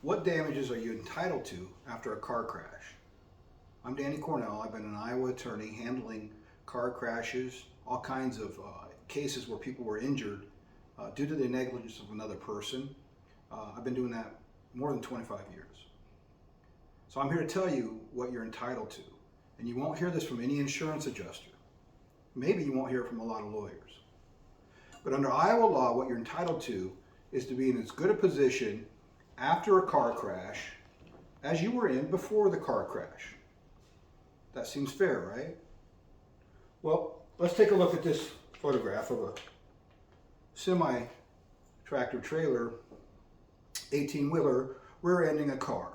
What damages are you entitled to after a car crash? I'm Danny Cornell. I've been an Iowa attorney handling car crashes, all kinds of cases where people were injured due to the negligence of another person. I've been doing that more than 25 years. So I'm here to tell you what you're entitled to. And you won't hear this from any insurance adjuster. Maybe you won't hear it from a lot of lawyers. But under Iowa law, what you're entitled to is to be in as good a position after a car crash as you were in before the car crash. That seems fair, right? Well, let's take a look at this photograph of a semi-tractor trailer, 18-wheeler, rear-ending a car.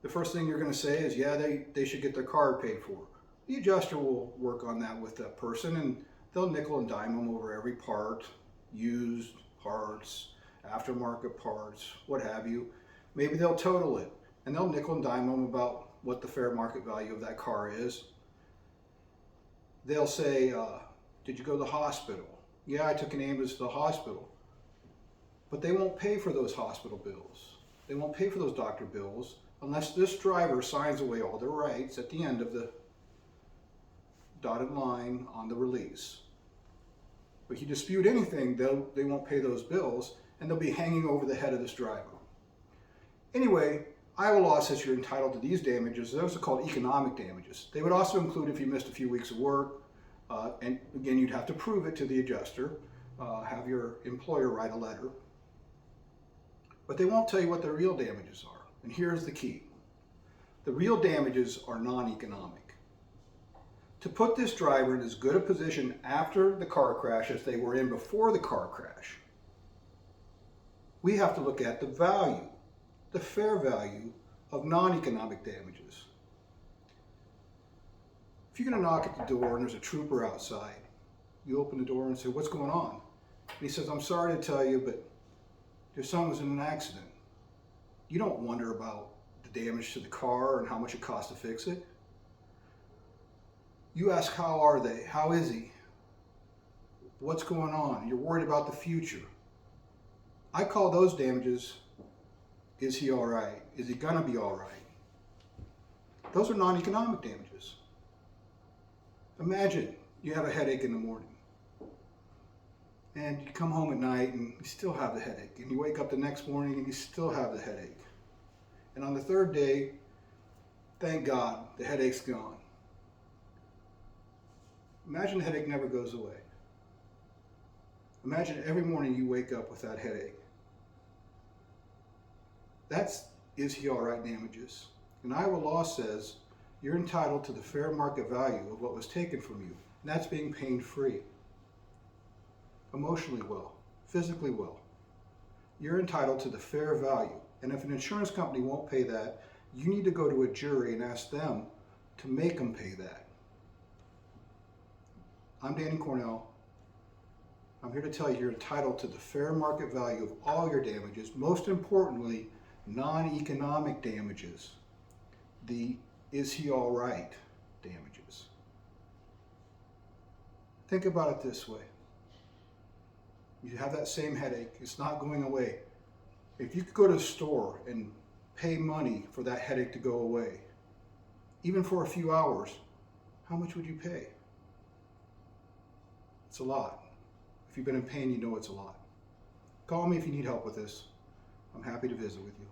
The first thing you're going to say is, yeah, they should get their car paid for. The adjuster will work on that with that person, and they'll nickel and dime them over every part, used parts, aftermarket parts, what have you. Maybe they'll total it, and they'll nickel and dime them about what the fair market value of that car is. They'll say, did you go to the hospital? Yeah, I took an ambulance to the hospital. But they won't pay for those hospital bills. They won't pay for those doctor bills unless this driver signs away all their rights at the end of the dotted line on the release. But if you dispute anything, they won't pay those bills, and they'll be hanging over the head of this driver. Anyway, Iowa law says you're entitled to these damages. Those are called economic damages. They would also include if you missed a few weeks of work, and again, you'd have to prove it to the adjuster, have your employer write a letter. But they won't tell you what the real damages are. And here's the key. The real damages are non-economic. To put this driver in as good a position after the car crash as they were in before the car crash, we have to look at the value, the fair value of non-economic damages. If you're going to knock at the door and there's a trooper outside, you open the door and say, what's going on? And he says, I'm sorry to tell you, but your son was in an accident. You don't wonder about the damage to the car and how much it costs to fix it. You ask, how are they? How is he? What's going on? You're worried about the future. I call those damages, is he all right? Is he gonna be all right? Those are non-economic damages. Imagine you have a headache in the morning and you come home at night and you still have the headache, and you wake up the next morning and you still have the headache. And on the third day, thank God, the headache's gone. Imagine the headache never goes away. Imagine every morning you wake up with that headache. That's is he all right damages. And Iowa law says you're entitled to the fair market value of what was taken from you. And that's being pain-free. Emotionally well, physically well. You're entitled to the fair value. And if an insurance company won't pay that, you need to go to a jury and ask them to make them pay that. I'm Danny Cornell. I'm here to tell you you're entitled to the fair market value of all your damages, most importantly, non-economic damages, the is he all right damages. Think about it this way. You have that same headache, it's not going away. If you could go to the store and pay money for that headache to go away, even for a few hours, how much would you pay? It's a lot. If you've been in pain, you know it's a lot. Call me if you need help with this. I'm happy to visit with you.